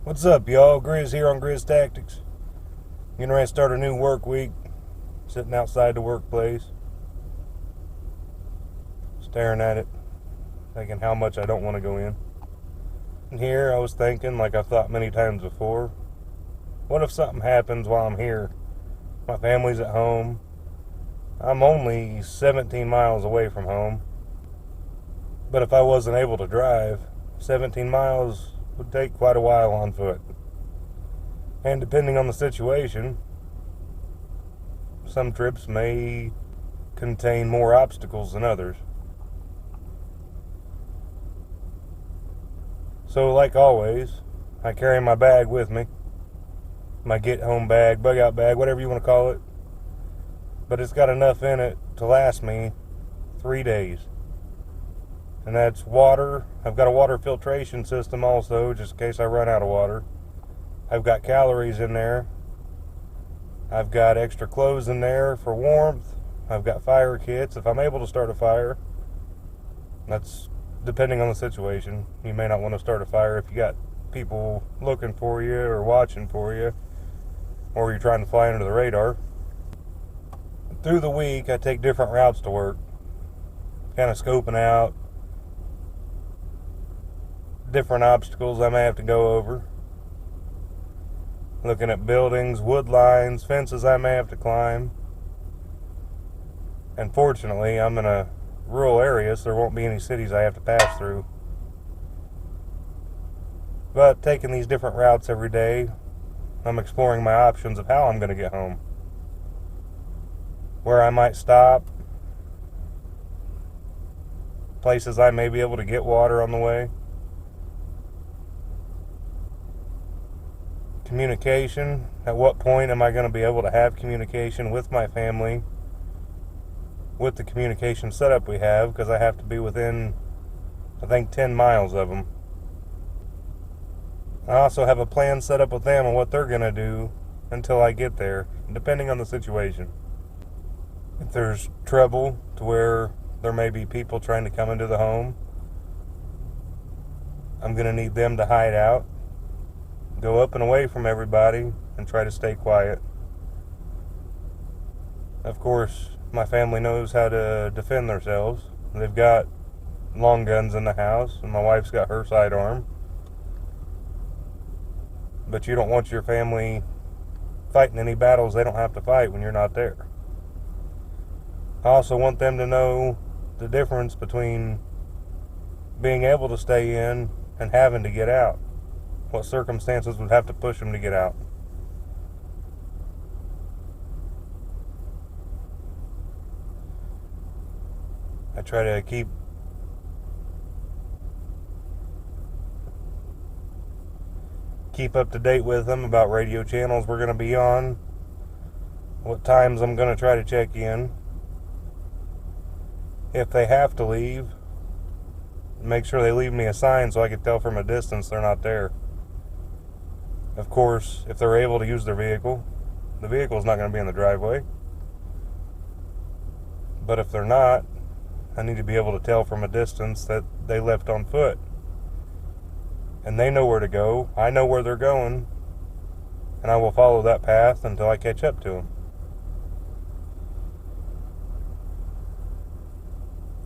What's up, y'all? Grizz here on Grizz Tactics. Getting ready to start a new work week. Sitting outside the workplace, staring at it, thinking how much I don't want to go in. And here I was thinking, like I've thought many times before, what if something happens while I'm here? My family's at home. I'm only 17 miles away from home. But if I wasn't able to drive, 17 miles would take quite a while on foot. And depending on the situation, some trips may contain more obstacles than others. So like always, I carry my bag with me. My get home bag, bug out bag, whatever you want to call it. But it's got enough in it to last me 3 days. And that's water. I've got a water filtration system also, just in case I run out of water. I've got calories in there. I've got extra clothes in there for warmth. I've got fire kits if I'm able to start a fire. That's depending on the situation. You may not want to start a fire if you got people looking for you or watching for you, or you're trying to fly under the radar. Through the week, I take different routes to work, kind of scoping out different obstacles I may have to go over, looking at buildings, wood lines, fences I may have to climb. And fortunately, I'm in a rural area, so there won't be any cities I have to pass through. But taking these different routes every day, I'm exploring my options of how I'm going to get home, where I might stop, places I may be able to get water on the way. Communication, at what point am I going to be able to have communication with my family with the communication setup we have, because I have to be within, I think, 10 miles of them. I also have a plan set up with them on what they're going to do until I get there, depending on the situation. If there's trouble to where there may be people trying to come into the home, I'm going to need them to hide out, go up and away from everybody, and try to stay quiet. Of course, my family knows how to defend themselves. They've got long guns in the house, and my wife's got her sidearm. But you don't want your family fighting any battles they don't have to fight when you're not there. I also want them to know the difference between being able to stay in and having to get out. What circumstances would have to push them to get out. I try to keep up to date with them about radio channels we're going to be on, what times I'm going to try to check in. If they have to leave, make sure they leave me a sign so I can tell from a distance they're not there. Of course, if they're able to use their vehicle, the vehicle is not going to be in the driveway. But if they're not, I need to be able to tell from a distance that they left on foot. And they know where to go. I know where they're going. And I will follow that path until I catch up to them.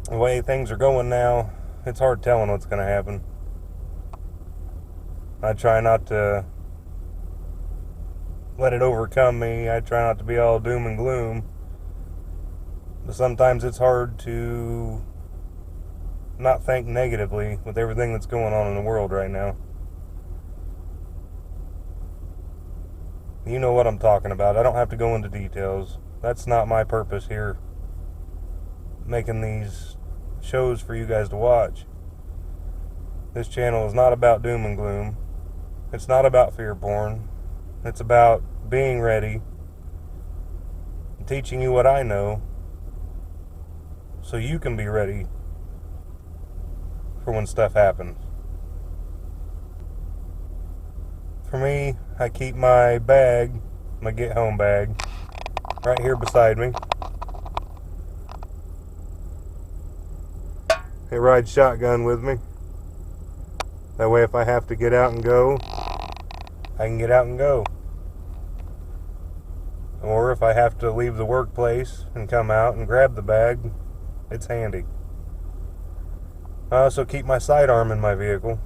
The way things are going now, it's hard telling what's going to happen. I try not to let it overcome me. I try not to be all doom and gloom. But sometimes it's hard to not think negatively with everything that's going on in the world right now. You know what I'm talking about. I don't have to go into details. That's not my purpose here, making these shows for you guys to watch. This channel is not about doom and gloom. It's not about fear porn. It's about being ready, teaching you what I know, so you can be ready for when stuff happens. For me, I keep my bag, my get home bag, right here beside me. It rides shotgun with me. That way if I have to get out and go, I can get out and go. Or if I have to leave the workplace and come out and grab the bag, it's handy. I also keep my sidearm in my vehicle.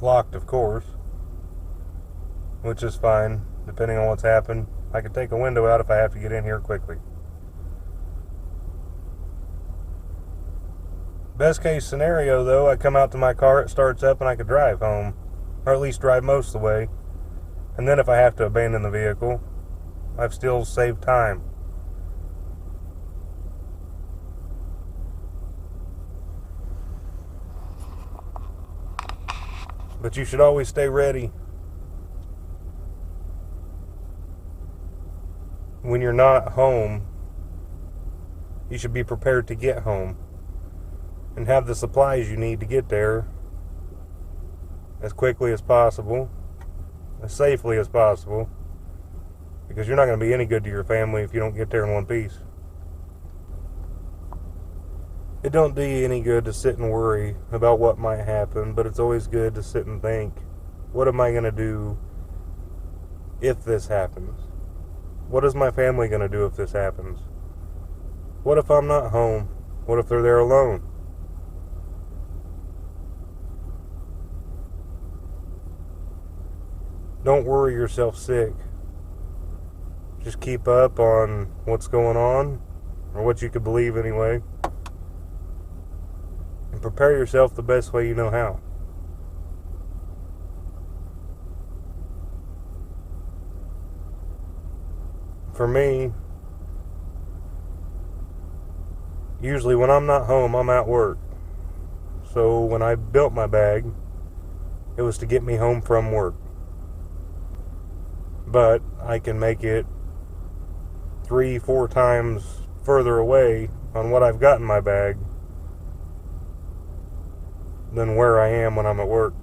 Locked, of course, which is fine, depending on what's happened. I can take a window out if I have to get in here quickly. Best case scenario, though, I come out to my car, it starts up, and I could drive home. Or at least drive most of the way. And then if I have to abandon the vehicle, I've still saved time. But you should always stay ready. When you're not home, you should be prepared to get home and have the supplies you need to get there as quickly as possible, as safely as possible, because you're not going to be any good to your family if you don't get there in one piece. It don't do you any good to sit and worry about what might happen, but it's always good to sit and think, what am I going to do if this happens? What is my family going to do if this happens? What if I'm not home? What if they're there alone? Don't worry yourself sick. Just keep up on what's going on, or what you could believe anyway, and prepare yourself the best way you know how. For me, usually when I'm not home, I'm at work. So when I built my bag, it was to get me home from work. But I can make it 3-4 times further away on what I've got in my bag than where I am when I'm at work.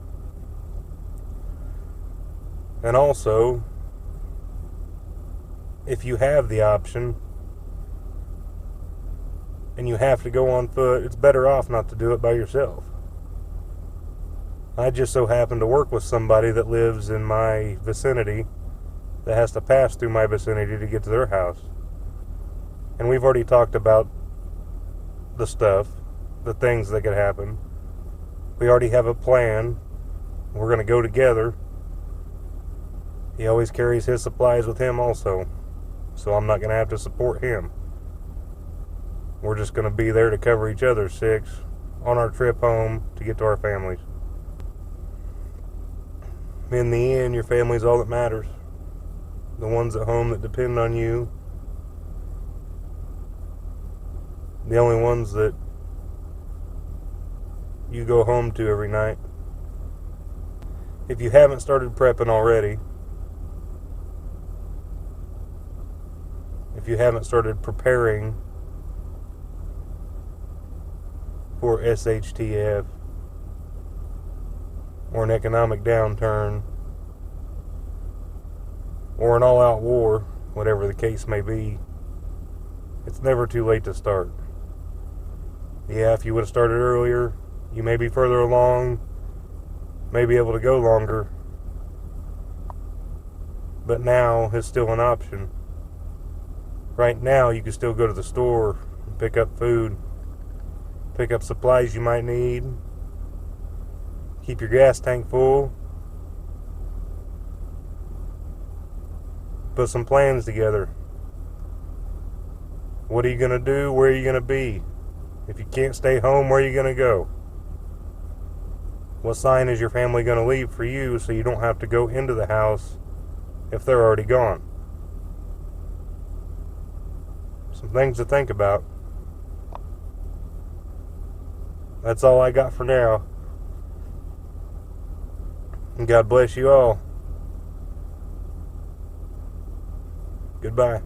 And also, if you have the option and you have to go on foot, it's better off not to do it by yourself. I just so happen to work with somebody that lives in my vicinity that has to pass through my vicinity to get to their house. And we've already talked about the stuff, the things that could happen. We already have a plan. We're going to go together. He always carries his supplies with him also, so I'm not going to have to support him. We're just going to be there to cover each other's six on our trip home to get to our families. In the end, your family's all that matters. The ones at home that depend on you. The only ones that you go home to every night. If you haven't started prepping already, if you haven't started preparing for SHTF or an economic downturn or an all-out war, whatever the case may be, it's never too late to start. Yeah, if you would have started earlier, you may be further along, may be able to go longer, but now is still an option. Right now, you can still go to the store and pick up food, pick up supplies you might need, keep your gas tank full, put some plans together. What are you going to do? Where are you going to be? If you can't stay home, where are you going to go? What sign is your family going to leave for you so you don't have to go into the house if they're already gone? Some things to think about. That's all I got for now. And God bless you all. Goodbye.